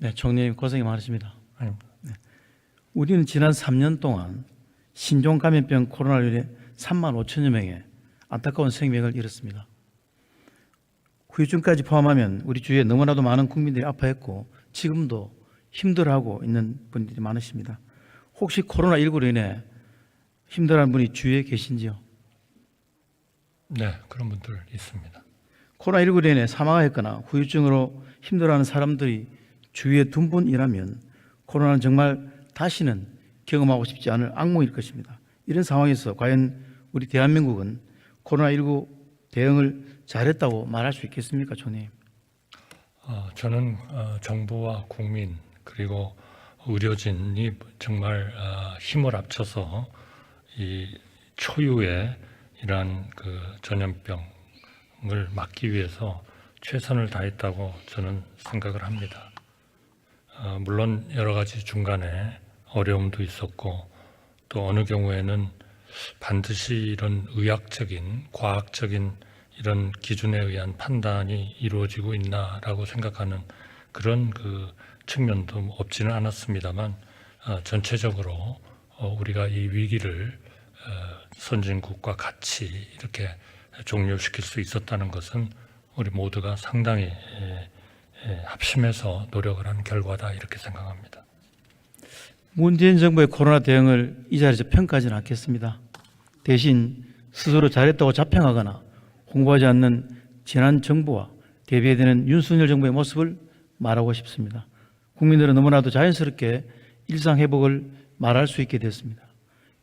네, 총리님 고생이 많으십니다. 아닙니다. 우리는 지난 3년 동안 신종 감염병 코로나로 인해 3만 5천여 명의 안타까운 생명을 잃었습니다. 후유증까지 포함하면 우리 주위에 너무나도 많은 국민들이 아파했고 지금도 힘들어하고 있는 분들이 많으십니다. 혹시 코로나19로 인해 힘들어하는 분이 주위에 계신지요? 네, 그런 분들 있습니다. 코로나19로 인해 사망했거나 후유증으로 힘들어하는 사람들이 주위에 두 분이라면 코로나는 정말 다시는 경험하고 싶지 않을 악몽일 것입니다. 이런 상황에서 과연 우리 대한민국은 코로나19 대응을 잘했다고 말할 수 있겠습니까, 총리님? 저는 정부와 국민 그리고 의료진이 정말 힘을 합쳐서 이 초유의 이러한 그 전염병을 막기 위해서 최선을 다했다고 저는 생각을 합니다. 물론 여러 가지 중간에 어려움도 있었고 또 어느 경우에는 반드시 이런 의학적인, 과학적인 이런 기준에 의한 판단이 이루어지고 있나라고 생각하는 그런 그 측면도 없지는 않았습니다만 전체적으로 우리가 이 위기를 선진국과 같이 이렇게 종료시킬 수 있었다는 것은 우리 모두가 상당히 합심해서 노력을 한 결과다 이렇게 생각합니다. 문재인 정부의 코로나 대응을 이 자리에서 평가하지는 않겠습니다. 대신 스스로 잘했다고 자평하거나 홍보하지 않는 지난 정부와 대비해야 되는 윤석열 정부의 모습을 말하고 싶습니다. 국민들은 너무나도 자연스럽게 일상회복을 말할 수 있게 됐습니다.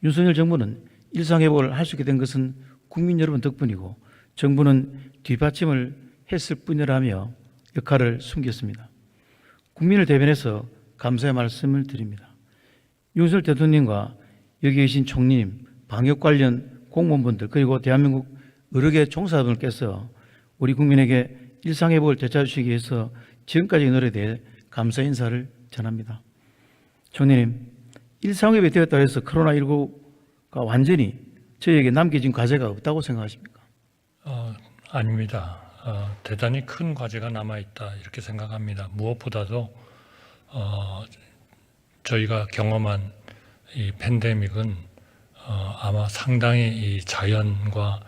윤석열 정부는 일상회복을 할 수 있게 된 것은 국민 여러분 덕분이고 정부는 뒷받침을 했을 뿐이라며 역할을 숨겼습니다. 국민을 대변해서 감사의 말씀을 드립니다. 윤석열 대통령과 여기 계신 총리님, 방역 관련 공무원분들 그리고 대한민국 여러 개 종사자분들께서 우리 국민에게 일상회복을 되찾으시기 위해서 지금까지 노력에 대해 감사 인사를 전합니다. 총리님, 일상회복이 되었다고 해서 코로나19가 완전히 저희에게 남겨진 과제가 없다고 생각하십니까? 아닙니다. 대단히 큰 과제가 남아있다 이렇게 생각합니다. 무엇보다도 저희가 경험한 이 팬데믹은 아마 상당히 이 자연과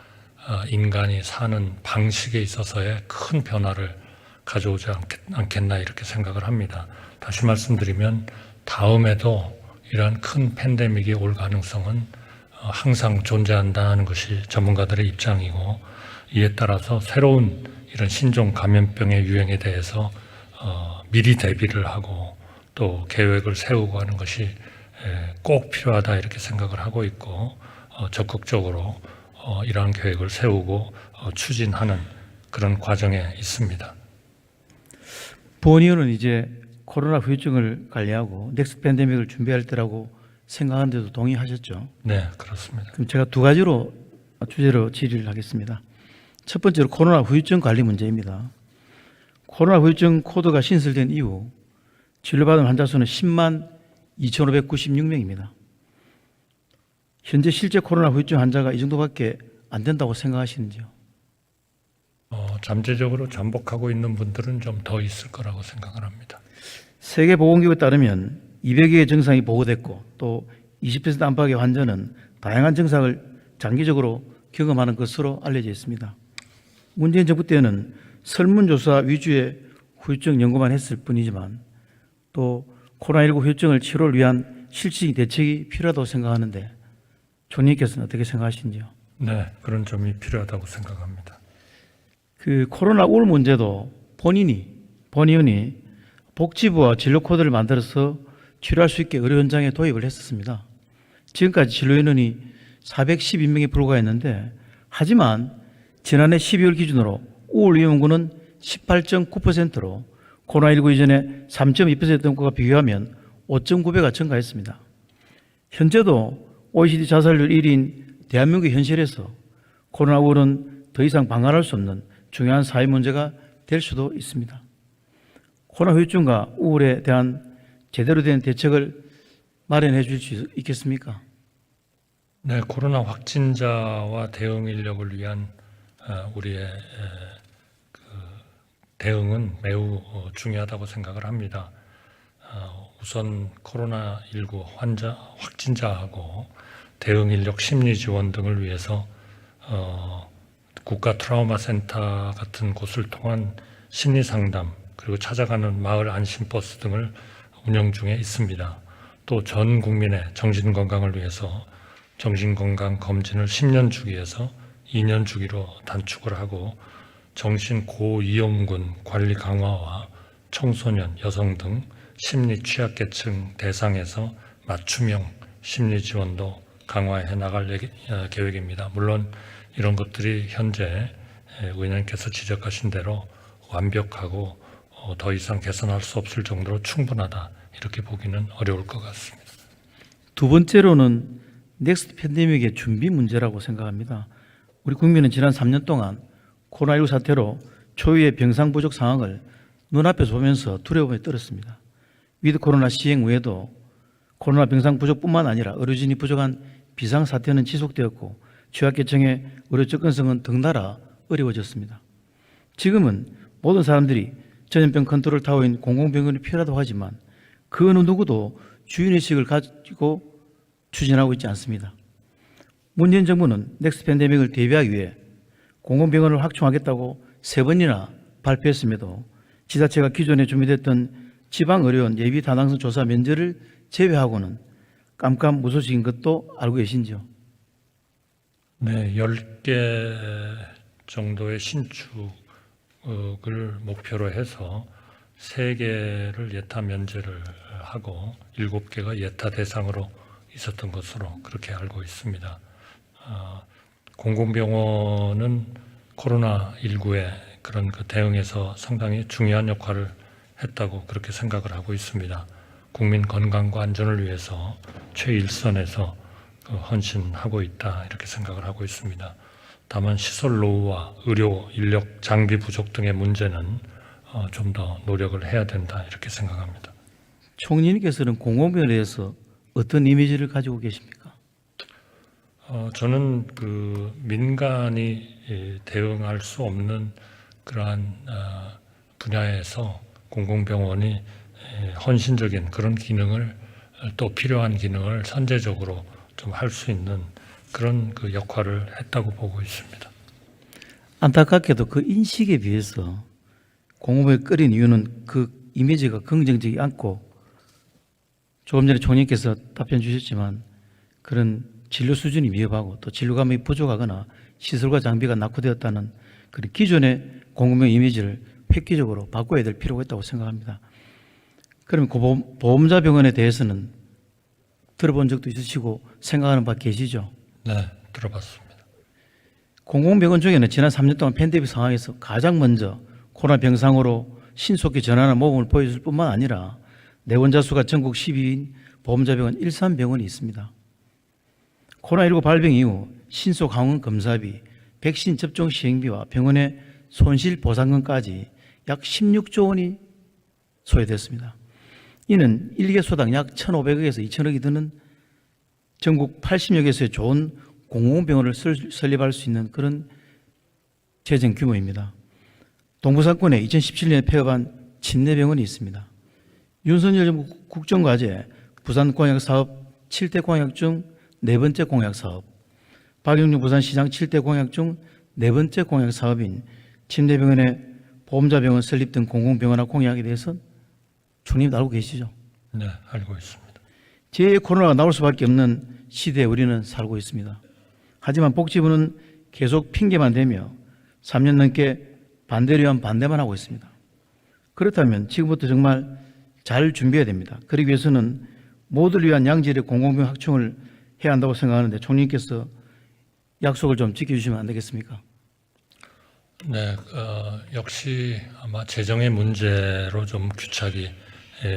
인간이 사는 방식에 있어서의 큰 변화를 가져오지 않겠나 이렇게 생각을 합니다. 다시 말씀드리면 다음에도 이러한 큰 팬데믹이 올 가능성은 항상 존재한다는 것이 전문가들의 입장이고 이에 따라서 새로운 이런 신종 감염병의 유행에 대해서 미리 대비를 하고 또 계획을 세우고 하는 것이 꼭 필요하다 이렇게 생각을 하고 있고 적극적으로 이러한 계획을 세우고 추진하는 그런 과정에 있습니다. 본 의원은 이제 코로나 후유증을 관리하고 넥스트 팬데믹을 준비할 때라고 생각하는데도 동의하셨죠? 네, 그렇습니다. 그럼 제가 두 가지로 주제로 질의를 하겠습니다. 첫 번째로 코로나 후유증 관리 문제입니다. 코로나 후유증 코드가 신설된 이후 진료받은 환자 수는 10만 2,596명입니다. 현재 실제 코로나 후유증 환자가 이 정도밖에 안 된다고 생각하시는지요? 잠재적으로 잠복하고 있는 분들은 좀 더 있을 거라고 생각을 합니다. 세계보건기구에 따르면 200여 개의 증상이 보고됐고 또 20% 안팎의 환자는 다양한 증상을 장기적으로 경험하는 것으로 알려져 있습니다. 문재인 정부 때는 설문조사 위주의 후유증 연구만 했을 뿐이지만 또 코로나19 후유증을 치료를 위한 실질적인 대책이 필요하다고 생각하는데 총리께서는 어떻게 생각하시는지요? 네, 그런 점이 필요하다고 생각합니다. 그 코로나 우울 문제도 본 의원이 복지부와 진료 코드를 만들어서 치료할 수 있게 의료 현장에 도입을 했었습니다. 지금까지 진료 인원이 412명에 불과했는데 하지만 지난해 12월 기준으로 우울 위험군은 18.9%로 코로나19 이전에 3.2%였던 것과 비교하면 5.9배가 증가했습니다. 현재도 OECD 자살률 1위인 대한민국의 현실에서 코로나 우울은 더 이상 방관할 수 없는 중요한 사회 문제가 될 수도 있습니다. 코로나 후유증과 우울에 대한 제대로 된 대책을 마련해 줄 수 있겠습니까? 네, 코로나 확진자와 대응 인력을 위한 우리의 그 대응은 매우 중요하다고 생각을 합니다. 우선 코로나19 확진자하고 대응 인력 심리 지원 등을 위해서 국가 트라우마 센터 같은 곳을 통한 심리 상담 그리고 찾아가는 마을 안심버스 등을 운영 중에 있습니다. 또 전 국민의 정신 건강을 위해서 정신건강 검진을 10년 주기에서 2년 주기로 단축을 하고 정신 고위험군 관리 강화와 청소년, 여성 등 심리 취약계층 대상에서 맞춤형 심리 지원도 강화해 나갈 계획입니다. 물론 이런 것들이 현재 의원님께서 지적하신 대로 완벽하고 더 이상 개선할 수 없을 정도로 충분하다 이렇게 보기는 어려울 것 같습니다. 두 번째로는 넥스트 팬데믹의 준비 문제라고 생각합니다. 우리 국민은 지난 3년 동안 코로나19 사태로 초유의 병상 부족 상황을 눈앞에서 보면서 두려움에 떨었습니다. 위드 코로나 시행 후에도 코로나 병상 부족뿐만 아니라 의료진이 부족한 비상 사태는 지속되었고 취약계층의 의료 접근성은 덩달아 어려워졌습니다. 지금은 모든 사람들이 전염병 컨트롤 타워인 공공병원이 필요하다고 하지만 그 어느 누구도 주인의식을 가지고 추진하고 있지 않습니다. 문재인 정부는 넥스트 팬데믹을 대비하기 위해 공공병원을 확충하겠다고 3번이나 발표했음에도 지자체가 기존에 준비됐던 지방의료원 예비 타당성 조사 면제를 제외하고는 깜깜무소식인 것도 알고 계신지요? 네, 10개 정도의 신축을 목표로 해서 3개를 예타 면제를 하고 7개가 예타 대상으로 있었던 것으로 그렇게 알고 있습니다. 공공병원은 코로나19의 그런 그 대응에서 상당히 중요한 역할을 했다고 그렇게 생각을 하고 있습니다. 국민 건강과 안전을 위해서 최일선에서 헌신하고 있다 이렇게 생각을 하고 있습니다. 다만 시설 노후와 의료 인력 장비 부족 등의 문제는 좀 더 노력을 해야 된다 이렇게 생각합니다. 총리님께서는 공공병원에 대해서 어떤 이미지를 가지고 계십니까? 저는 그 민간이 대응할 수 없는 그러한 분야에서 공공병원이 헌신적인 그런 기능을 또 필요한 기능을 선제적으로 좀 할 수 있는 그런 그 역할을 했다고 보고 있습니다. 안타깝게도 그 인식에 비해서 공공병원을 끓인 이유는 그 이미지가 긍정적이지 않고 조금 전에 총리께서 답변 주셨지만 그런 진료 수준이 미흡하고 또 진료감이 부족하거나 시설과 장비가 낙후되었다는 그런 기존의 공공병원 이미지를 획기적으로 바꿔야 될 필요가 있다고 생각합니다. 그러면 보험자 병원에 대해서는 들어본 적도 있으시고 생각하는 바 계시죠? 네, 들어봤습니다. 공공병원 중에는 지난 3년 동안 팬데믹 상황에서 가장 먼저 코로나 병상으로 신속히 전환한 모범을 보여줄 뿐만 아니라 내원자 수가 전국 10위인 보험자병원 일산병원이 있습니다. 코로나19 발병 이후 신속 항원 검사비, 백신 접종 시행비와 병원의 손실 보상금까지 약 16조 원이 소요됐습니다. 이는 1개소당 약 1,500억에서 2,000억이 드는 전국 80여 개소의 좋은 공공병원을 설립할 수 있는 그런 재정 규모입니다. 동부상권에 2017년에 폐업한 침례병원이 있습니다. 윤석열 정부 국정과제 부산공약사업 7대 공약 중 4번째 공약사업, 박영준 부산시장 7대 공약 중 4번째 공약사업인 침례병원의 보험자병원 설립 등 공공병원화 공약에 대해서 총리님도 알고 계시죠? 네, 알고 있습니다. 제2코로나가 나올 수밖에 없는 시대에 우리는 살고 있습니다. 하지만 복지부는 계속 핑계만 대며 3년 넘게 반대를 위한 반대만 하고 있습니다. 그렇다면 지금부터 정말 잘 준비해야 됩니다. 그러기 위해서는 모두를 위한 양질의 공공병원 확충을 해야 한다고 생각하는데 총리님께서 약속을 좀 지켜주시면 안 되겠습니까? 네, 역시 아마 재정의 문제로 좀 규착이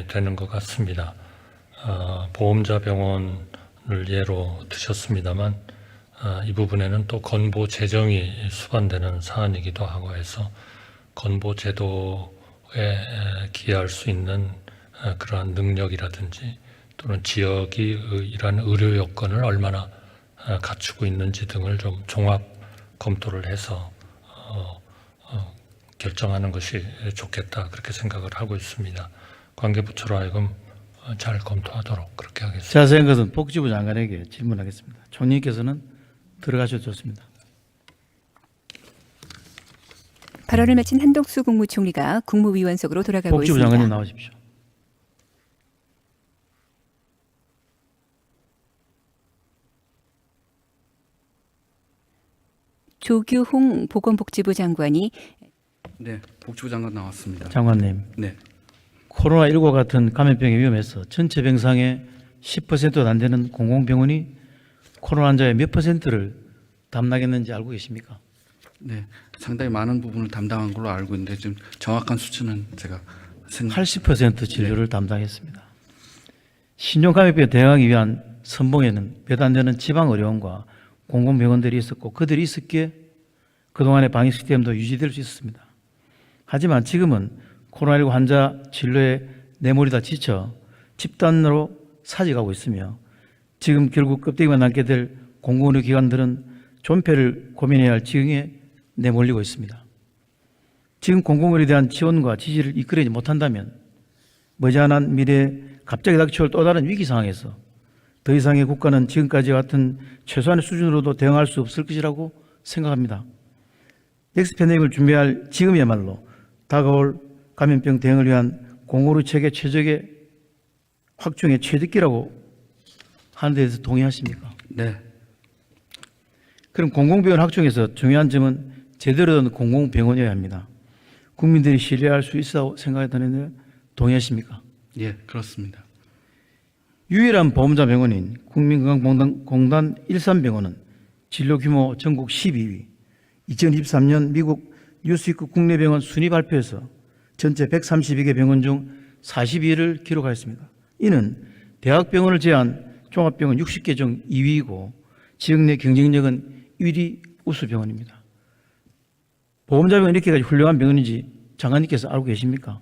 되는 것 같습니다. 보험자 병원을 예로 드셨습니다만 이 부분에는 또 건보 재정이 수반되는 사안이기도 하고 해서 건보 제도에 기여할 수 있는 그러한 능력이라든지 또는 지역이 이러한 의료 여건을 얼마나 갖추고 있는지 등을 좀 종합 검토를 해서 결정하는 것이 좋겠다 그렇게 생각을 하고 있습니다. 관계부처로 하여금 잘 검토하도록 그렇게 하겠습니다. 자세한 것은 복지부 장관에게 질문하겠습니다. 총리께서는 들어가셔도 좋습니다. 발언을 마친 한덕수 국무총리가 국무위원석으로 돌아가고 복지부 있습니다. 장관님 나오십시오. 조규홍 보건복지부 장관이 네, 복지부 장관 나왔습니다. 장관님, 네, 코로나19와 같은 감염병의 위험에서 전체 병상의 10%도 안 되는 공공병원이 코로나 환자의 몇 %를 담당했는지 알고 계십니까? 네, 상당히 많은 부분을 담당한 걸로 알고 있는데 좀 정확한 수치는 제가 80% 진료를 담당했습니다. 신종감염병에 대응하기 위한 선봉에는 몇 안 되는 지방 의료원과 공공병원들이 있었고 그들이 있었기에 그동안의 방역 시스템도 유지될 수 있었습니다. 하지만 지금은 코로나19 환자 진료에 내몰이 다 지쳐 집단으로 사직하고 있으며 지금 결국 껍데기만 남게 될 공공의료기관들은 존폐를 고민해야 할 지경에 내몰리고 있습니다. 지금 공공의료에 대한 지원과 지지를 이끌지 못한다면 머지않은 미래에 갑자기 닥쳐올 또 다른 위기 상황에서 더 이상의 국가는 지금까지와 같은 최소한의 수준으로도 대응할 수 없을 것이라고 생각합니다. 넥스 팬데믹을 준비할 지금이야말로 다가올 감염병 대응을 위한 공공의료 체계 최적의 확충의 최적기라고 하는 데 대해서 동의하십니까? 네, 그럼 공공병원 확충에서 중요한 점은 제대로 된 공공병원이어야 합니다. 국민들이 신뢰할 수 있다고 생각했다는데 동의하십니까? 예, 그렇습니다. 유일한 보험자 병원인 국민건강공단 일산병원은 진료 규모 전국 12위, 2023년 미국 뉴스위크 국내 병원 순위 발표에서 전체 132개 병원 중 42위를 기록하였습니다. 이는 대학병원을 제한 종합병원 60개 중 2위이고 지역 내 경쟁력은 1위 우수병원입니다. 보험자병원 이렇게까지 훌륭한 병원인지 장관님께서 알고 계십니까?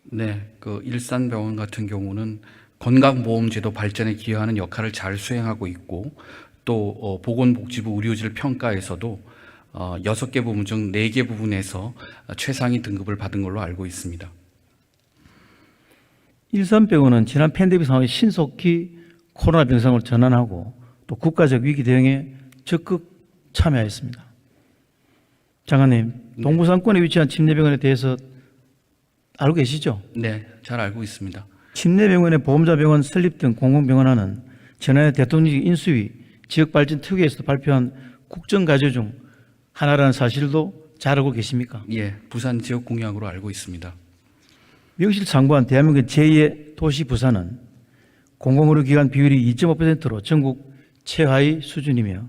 네, 그 일산병원 같은 경우는 건강보험제도 발전에 기여하는 역할을 잘 수행하고 있고 또 보건복지부 의료질 평가에서도 6개 부분 중 4개 부분에서 최상위 등급을 받은 걸로 알고 있습니다. 일산병원은 지난 팬데믹 상황에 신속히 코로나 병상을 전환하고 또 국가적 위기 대응에 적극 참여했습니다. 장관님, 동부상권에 위치한 침례병원에 대해서 알고 계시죠? 네, 잘 알고 있습니다. 침례병원의 보험자병원 설립 등 공공병원화는 지난해 대통령 인수위 지역발전특위에서도 발표한 국정과제 중 하나라는 사실도 잘 알고 계십니까? 예, 부산 지역 공약으로 알고 있습니다. 명실상부한 대한민국 제2의 도시 부산은 공공의료기관 비율이 2.5%로 전국 최하위 수준이며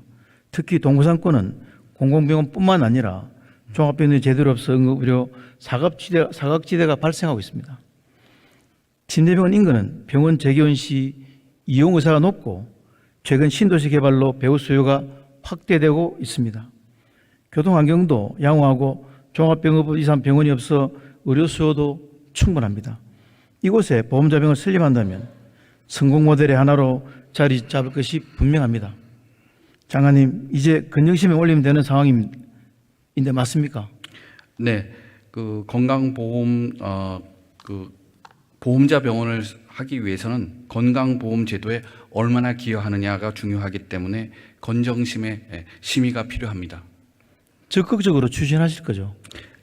특히 동부상권은 공공병원뿐만 아니라 종합병원이 제대로 없어 응급의료 사각지대가 발생하고 있습니다. 침례병원 인근은 병원 재개원 시 이용 의사가 높고 최근 신도시 개발로 배우 수요가 확대되고 있습니다. 교통환경도 양호하고 종합병원 이상 병원이 없어 의료 수요도 충분합니다. 이곳에 보험자병을 설립한다면 성공 모델의 하나로 자리 잡을 것이 분명합니다. 장관님, 이제 근정심에 올리면 되는 상황인데 맞습니까? 네, 그 건강보험 보험자 병원을 하기 위해서는 건강보험제도에 얼마나 기여하느냐가 중요하기 때문에 건정심의 심의가 필요합니다. 적극적으로 추진하실 거죠?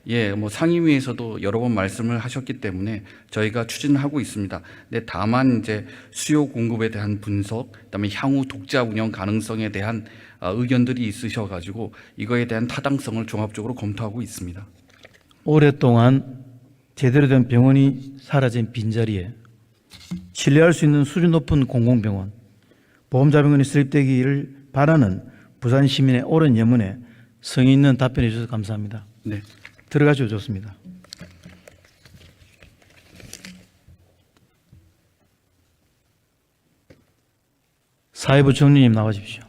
예, 뭐 상임위에서도 여러 번 말씀을 하셨기 때문에 저희가 추진하고 있습니다. 근데 다만 이제 수요 공급에 대한 분석, 그다음에 향후 독자 운영 가능성에 대한 의견들이 있으셔가지고 이거에 대한 타당성을 종합적으로 검토하고 있습니다. 오랫동안 제대로 된 병원이 사라진 빈자리에 신뢰할 수 있는 수준 높은 공공병원, 보험자병원이 설립되기를 바라는 부산 시민의 옳은 염원에 성의 있는 답변해 주셔서 감사합니다. 네. 들어가셔도 좋습니다. 사회부 총리님 나와주십시오.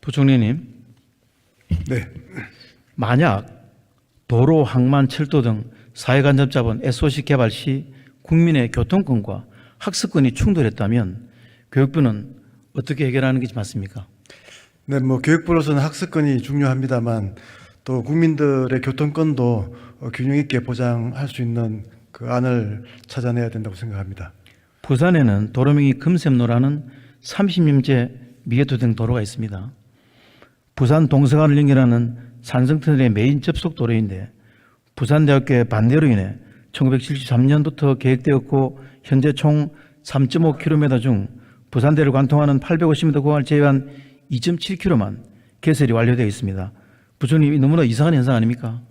부총리님. 네. 만약 도로, 항만, 철도 등 사회간접자본 SOC 개발 시 국민의 교통권과 학습권이 충돌했다면 교육부는 어떻게 해결하는 게 맞습니까? 네, 뭐 교육부로서는 학습권이 중요합니다만 또 국민들의 교통권도 균형 있게 보장할 수 있는 그 안을 찾아내야 된다고 생각합니다. 부산에는 도로명이 금샘로라는 30년째 미개통된 도로가 있습니다. 부산 동서간을 연결하는 산성터널의 메인 접속 도로인데 부산대학교의 반대로 인해 1973년부터 계획되었고 현재 총 3.5km 중 부산대를 관통하는 850m 구간을 제외한 2.7km만 개설이 완료되어 있습니다. 부총리 너무나 이상한 현상 아닙니까?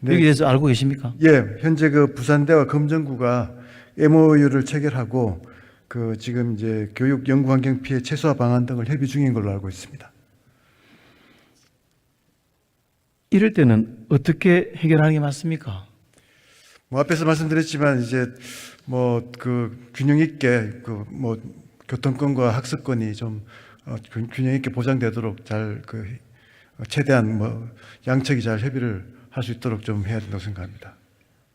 네. 여기에 대해서 알고 계십니까? 예, 현재 그 부산대와 금정구가 MOU를 체결하고 그 지금 이제 교육 연구 환경 피해 최소화 방안 등을 협의 중인 걸로 알고 있습니다. 이럴 때는 어떻게 해결하는 게 맞습니까? 뭐 앞에서 말씀드렸지만 이제 뭐 그 균형 있게 그 뭐 교통권과 학습권이 좀 균형 있게 보장되도록 잘 그 최대한 뭐 양측이 잘 협의를 할 수 있도록 좀 해야 된다고 생각합니다.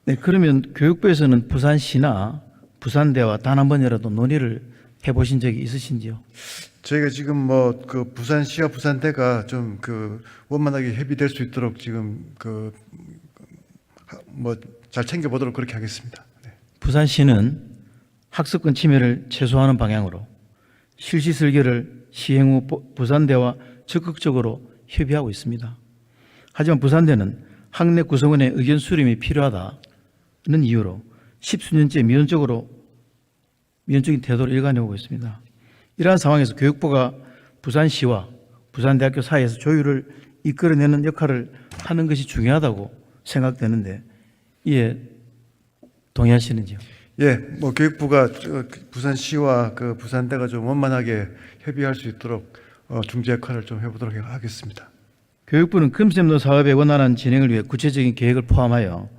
네, 그러면 교육부에서는 부산시나 부산대와 단 한 번이라도 논의를 해보신 적이 있으신지요? 저희가 지금 뭐 그 부산시와 부산대가 좀 그 원만하게 협의될 수 있도록 지금 그 뭐 잘 챙겨보도록 그렇게 하겠습니다. 네. 부산시는 학습권 침해를 최소화하는 방향으로 실시 설계를 시행 후 부산대와 적극적으로 협의하고 있습니다. 하지만 부산대는 학내 구성원의 의견 수렴이 필요하다는 이유로 십수년째 미온적인 태도를 일관해오고 있습니다. 이러한 상황에서 교육부가 부산시와 부산대학교 사이에서 조율을 이끌어내는 역할을 하는 것이 중요하다고 생각되는데 이에 동의하시는지요? 예, 뭐 교육부가 부산시와 그 부산대가 좀 원만하게 협의할 수 있도록 중재 역할을 좀 해보도록 하겠습니다. 교육부는 금샘로 사업의 원활한 진행을 위해 구체적인 계획을 포함하여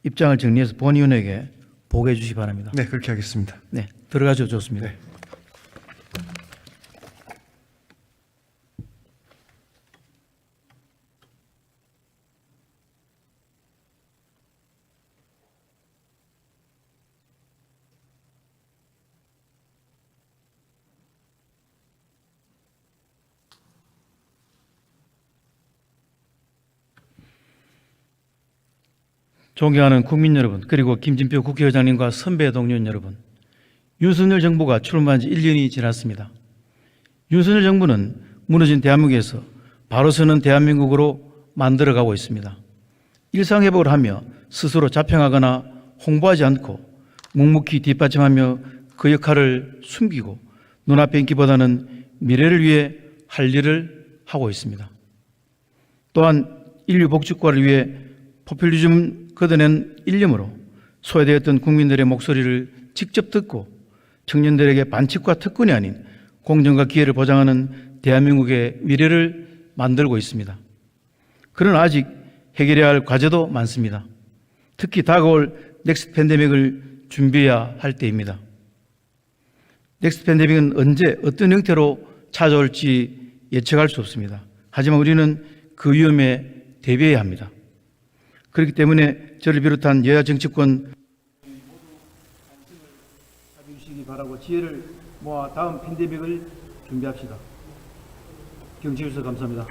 입장을 정리해서 본위원에게 보고해 주시기 바랍니다. 네, 그렇게 하겠습니다. 네, 들어가셔도 좋습니다. 네. 존경하는 국민 여러분, 그리고 김진표 국회의장님과 선배 동료인 여러분, 윤석열 정부가 출범한 지 1년이 지났습니다. 윤석열 정부는 무너진 대한민국에서 바로 서는 대한민국으로 만들어가고 있습니다. 일상회복을 하며 스스로 자평하거나 홍보하지 않고 묵묵히 뒷받침하며 그 역할을 숨기고 눈앞에 있기보다는 미래를 위해 할 일을 하고 있습니다. 또한 인류 복지과를 위해 포퓰리즘 걷어낸 일념으로 소외되었던 국민들의 목소리를 직접 듣고 청년들에게 반칙과 특권이 아닌 공정과 기회를 보장하는 대한민국의 미래를 만들고 있습니다. 그러나 아직 해결해야 할 과제도 많습니다. 특히 다가올 넥스트 팬데믹을 준비해야 할 때입니다. 넥스트 팬데믹은 언제 어떤 형태로 찾아올지 예측할 수 없습니다. 하지만 우리는 그 위험에 대비해야 합니다. 그렇기 때문에 저를 비롯한 여야 정치권 해주시기 바라고 지혜를 모아 다음 팬데믹을 준비합시다. 경청해 주셔서 감사합니다.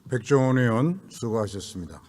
백종원 의원 수고하셨습니다.